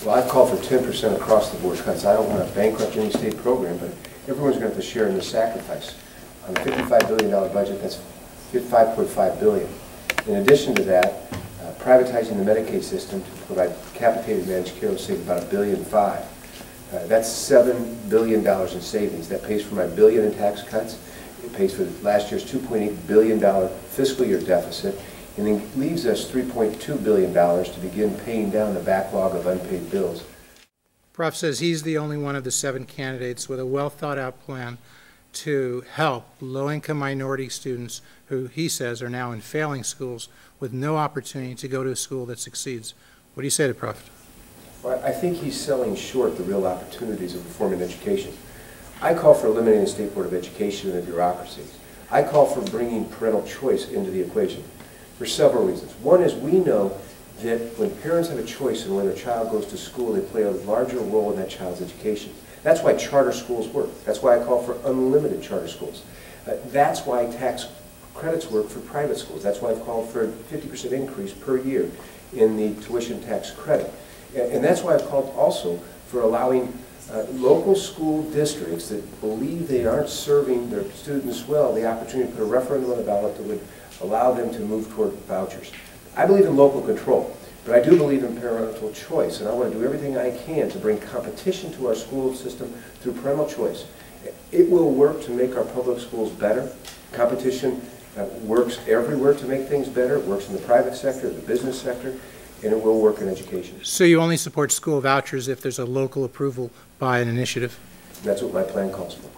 Well, I've called for 10% across the board cuts. I don't want to bankrupt any state program, but everyone's going to have to share in the sacrifice. On a $55 billion budget, that's $5.5 billion. In addition to that, privatizing the Medicaid system to provide capitated managed care will save about $1.5 billion. That's $7 billion in savings. That pays for my $1 billion in tax cuts. It pays for last year's $2.8 billion fiscal year deficit, and then leaves us $3.2 billion to begin paying down the backlog of unpaid bills. Prof says he's the only one of the 7 candidates with a well-thought-out plan to help low-income minority students who he says are now in failing schools with no opportunity to go to a school that succeeds. What do you say to Prof? Well, I think he's selling short the real opportunities of reforming education. I call for eliminating the State Board of Education and the bureaucracy. I call for bringing parental choice into the equation for several reasons. One is we know that when parents have a choice in when their child goes to school, they play a larger role in that child's education. That's why charter schools work. That's why I call for unlimited charter schools. That's why tax credits work for private schools. That's why I've called for a 50% increase per year in the tuition tax credit. And that's why I've called also for allowing local school districts that believe they aren't serving their students well the opportunity to put a referendum on the ballot that would allow them to move toward vouchers. I believe in local control, but I do believe in parental choice, and I want to do everything I can to bring competition to our school system through parental choice. It will work to make our public schools better. Competition works everywhere to make things better. It works in the private sector, the business sector, and it will work in education. So you only support school vouchers if there's a local approval by an initiative? That's what my plan calls for.